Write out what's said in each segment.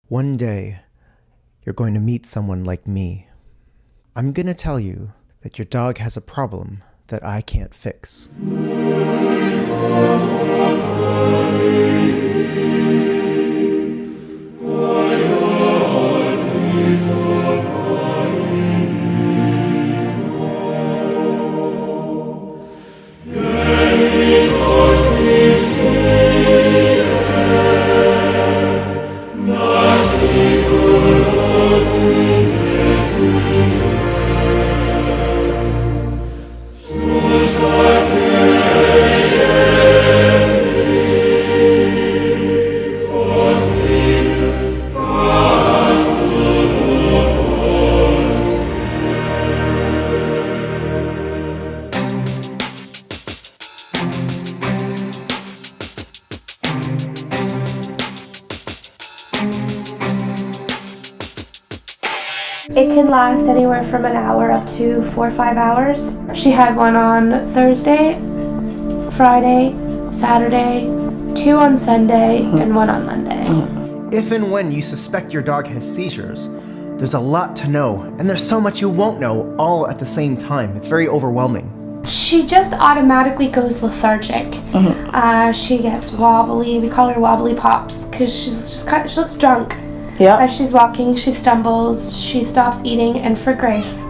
One day, you're going to meet someone like me. I'm going to tell you that your dog has a problem that I can't fix. It can last anywhere from an hour up to 4 or 5 hours. She had one on Thursday, Friday, Saturday, 2 on Sunday, and 1 on Monday. If and when you suspect your dog has seizures, there's a lot to know, and there's so much you won't know all at the same time. It's very overwhelming. She just automatically goes lethargic. She gets wobbly. We call her wobbly pops because she looks drunk. Yeah. As she's walking, she stumbles, she stops eating, and for Grace,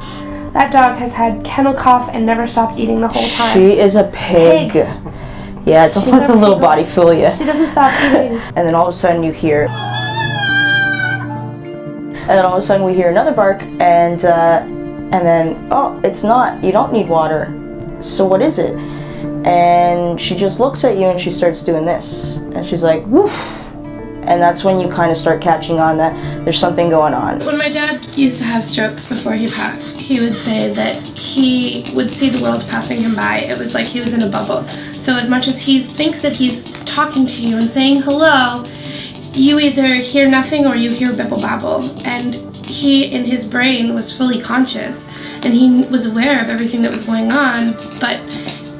that dog has had kennel cough and never stopped eating the whole time. She is a pig. Yeah, don't let the little body fool you. She doesn't stop eating. And then all of a sudden you hear, we hear another bark, and then, oh, it's not, you don't need water. So what is it? And she just looks at you and she starts doing this. And she's like, woof. And that's when you kind of start catching on that there's something going on. When my dad used to have strokes before he passed, he would say that he would see the world passing him by. It was like he was in a bubble. So as much as he thinks that he's talking to you and saying hello, you either hear nothing or you hear bibble babble. And he, in his brain, was fully conscious and he was aware of everything that was going on, but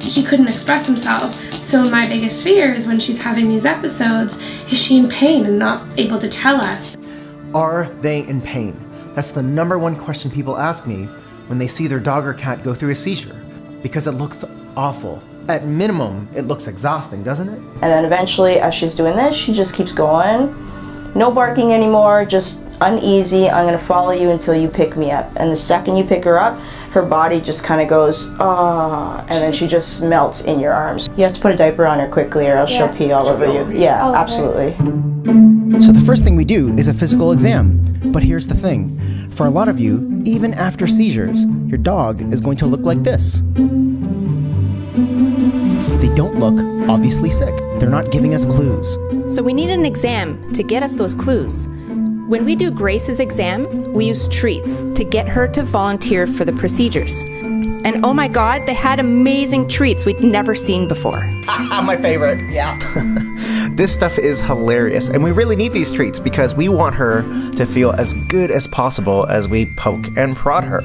he couldn't express himself. So my biggest fear is when she's having these episodes, is she in pain and not able to tell us? Are they in pain? That's the number one question people ask me when they see their dog or cat go through a seizure, because it looks awful. At minimum, it looks exhausting, doesn't it? And then eventually, as she's doing this, she just keeps going. No barking anymore, just uneasy. I'm gonna follow you until you pick me up. And the second you pick her up, her body just kind of goes, ah, and then she just melts in your arms. You have to put a diaper on her quickly or else she'll pee all over you. Yeah, absolutely. So the first thing we do is a physical exam. But here's the thing. For a lot of you, even after seizures, your dog is going to look like this. They don't look obviously sick. They're not giving us clues. So we need an exam to get us those clues. When we do Grace's exam, we use treats to get her to volunteer for the procedures. And oh my God, they had amazing treats we'd never seen before. My favorite. Yeah. This stuff is hilarious, and we really need these treats because we want her to feel as good as possible as we poke and prod her.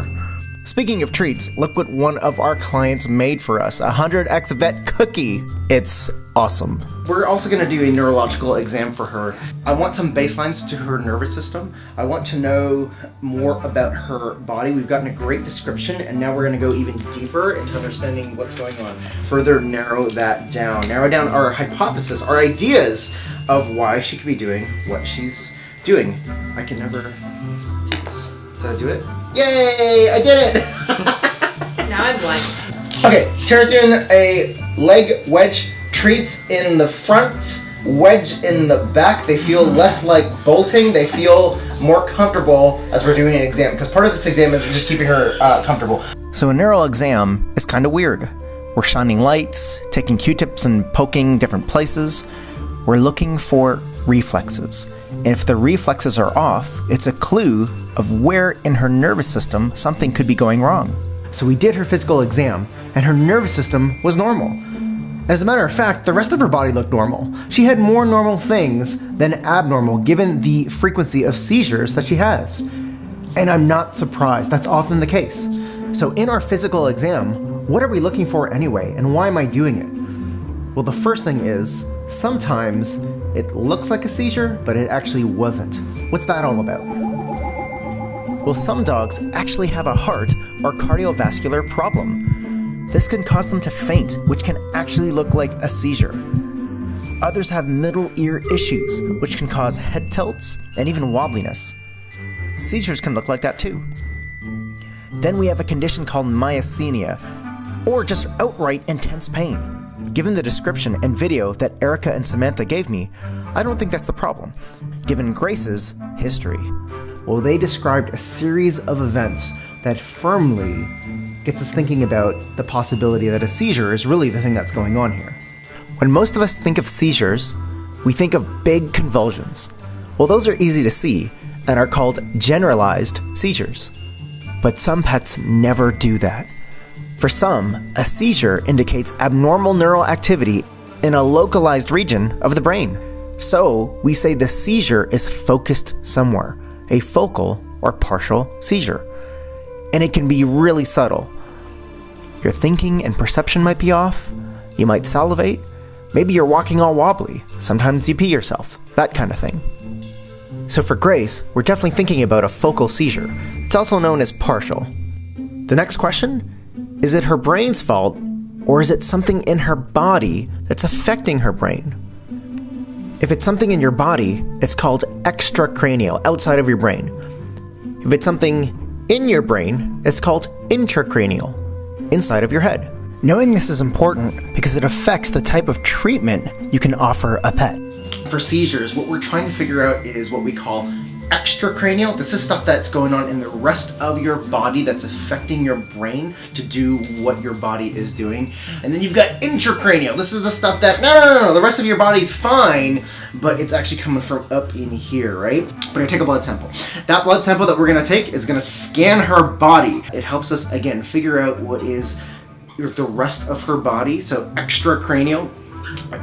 Speaking of treats, look what one of our clients made for us, a 100X Vet cookie. It's awesome. We're also going to do a neurological exam for her. I want some baselines to her nervous system. I want to know more about her body. We've gotten a great description, and now we're going to go even deeper into understanding what's going on. Further narrow that down. Narrow down our hypothesis, our ideas of why she could be doing what she's doing. I can never do this. Did I do it? Yay! I did it! Now I'm blank. Okay, Tara's doing a leg wedge. Treats in the front, wedge in the back. They feel less like bolting. They feel more comfortable as we're doing an exam, because part of this exam is just keeping her comfortable. So a neural exam is kind of weird. We're shining lights, taking Q-tips and poking different places. We're looking for reflexes. And if the reflexes are off, it's a clue of where in her nervous system something could be going wrong. So we did her physical exam, and her nervous system was normal. As a matter of fact, the rest of her body looked normal. She had more normal things than abnormal given the frequency of seizures that she has. And I'm not surprised, that's often the case. So in our physical exam, what are we looking for anyway, and why am I doing it? Well, the first thing is, sometimes It looks like a seizure, but it actually wasn't. What's that all about? Well, some dogs actually have a heart or cardiovascular problem. This can cause them to faint, which can actually look like a seizure. Others have middle ear issues, which can cause head tilts and even wobbliness. Seizures can look like that too. Then we have a condition called myasthenia, or just outright intense pain. Given the description and video that Erica and Samantha gave me, I don't think that's the problem, given Grace's history. Well, they described a series of events that firmly gets us thinking about the possibility that a seizure is really the thing that's going on here. When most of us think of seizures, we think of big convulsions. Well, those are easy to see and are called generalized seizures. But some pets never do that. For some, a seizure indicates abnormal neural activity in a localized region of the brain. So, we say the seizure is focused somewhere, a focal or partial seizure. And it can be really subtle. Your thinking and perception might be off, you might salivate, maybe you're walking all wobbly, sometimes you pee yourself, that kind of thing. So for Grace, we're definitely thinking about a focal seizure. It's also known as partial. The next question? Is it her brain's fault, or is it something in her body that's affecting her brain? If it's something in your body, it's called extracranial, outside of your brain. If it's something in your brain, it's called intracranial, inside of your head. Knowing this is important because it affects the type of treatment you can offer a pet. For seizures, what we're trying to figure out is what we call extracranial. This is stuff that's going on in the rest of your body that's affecting your brain to do what your body is doing. And then you've got intracranial. This is the stuff that, no, the rest of your body's fine, but it's actually coming from up in here, right? We're gonna take a blood sample. That blood sample that we're gonna take is gonna scan her body. It helps us, again, figure out what is the rest of her body, so extracranial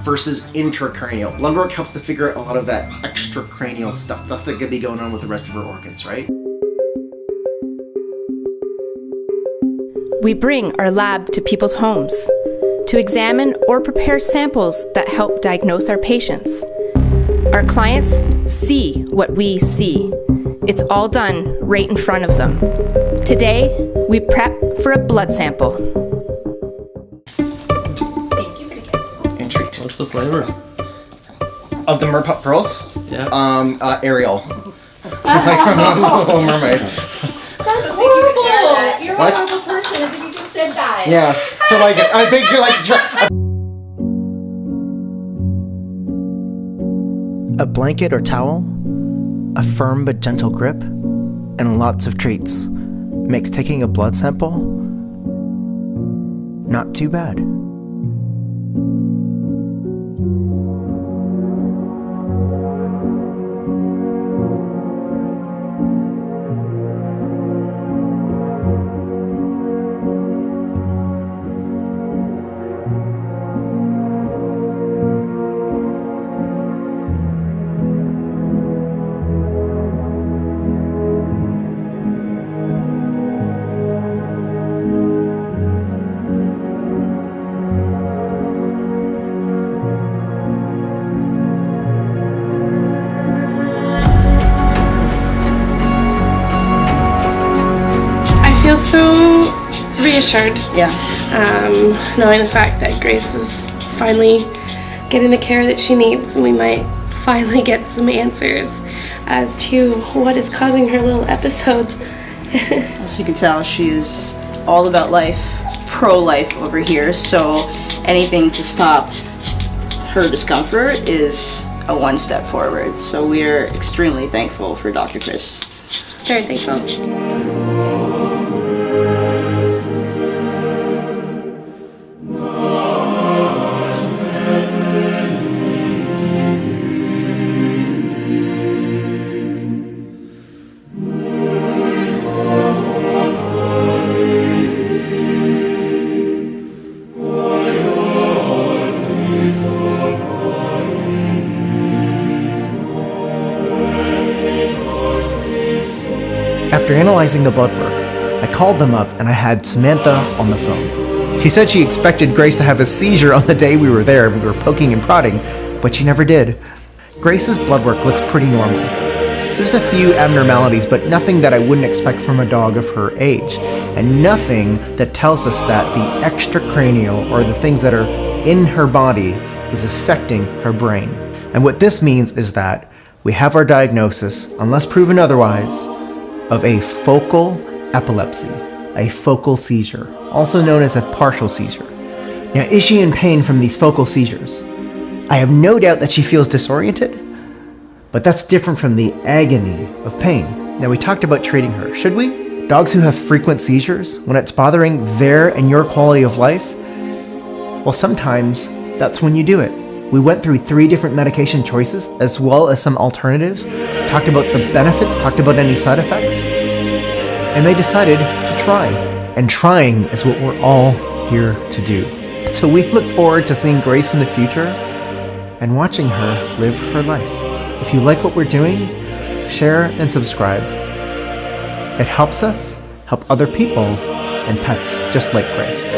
versus intracranial. Blood work helps to figure out a lot of that extracranial stuff that could be going on with the rest of her organs, right? We bring our lab to people's homes to examine or prepare samples that help diagnose our patients. Our clients see what we see. It's all done right in front of them. Today, we prep for a blood sample. Intrigued. What's the flavor? Of the Merpup Pearls? Yeah. Ariel. Like from the Little Mermaid. That's horrible. You're What? a horrible person, as if you just said that. Yeah. So like, I think you're like... A blanket or towel, a firm but gentle grip, and lots of treats makes taking a blood sample not too bad. I feel so reassured. Yeah. Knowing the fact that Grace is finally getting the care that she needs, and we might finally get some answers as to what is causing her little episodes. As you can tell, she's all about life, pro-life over here, so anything to stop her discomfort is a one step forward. So we're extremely thankful for Dr. Chris. Very thankful. After analyzing the blood work, I called them up and I had Samantha on the phone. She said she expected Grace to have a seizure on the day we were there. We were poking and prodding, but she never did. Grace's blood work looks pretty normal. There's a few abnormalities, but nothing that I wouldn't expect from a dog of her age, and nothing that tells us that the extracranial, or the things that are in her body, is affecting her brain. And what this means is that we have our diagnosis, unless proven otherwise, of a focal epilepsy, a focal seizure, also known as a partial seizure. Now, is she in pain from these focal seizures? I have no doubt that she feels disoriented, but that's different from the agony of pain. Now, we talked about treating her, should we? Dogs who have frequent seizures, when it's bothering their and your quality of life, well, sometimes that's when you do it. We went through 3 different medication choices, as well as some alternatives, talked about the benefits, talked about any side effects, and they decided to try. And trying is what we're all here to do. So we look forward to seeing Grace in the future and watching her live her life. If you like what we're doing, share and subscribe. It helps us help other people and pets just like Grace.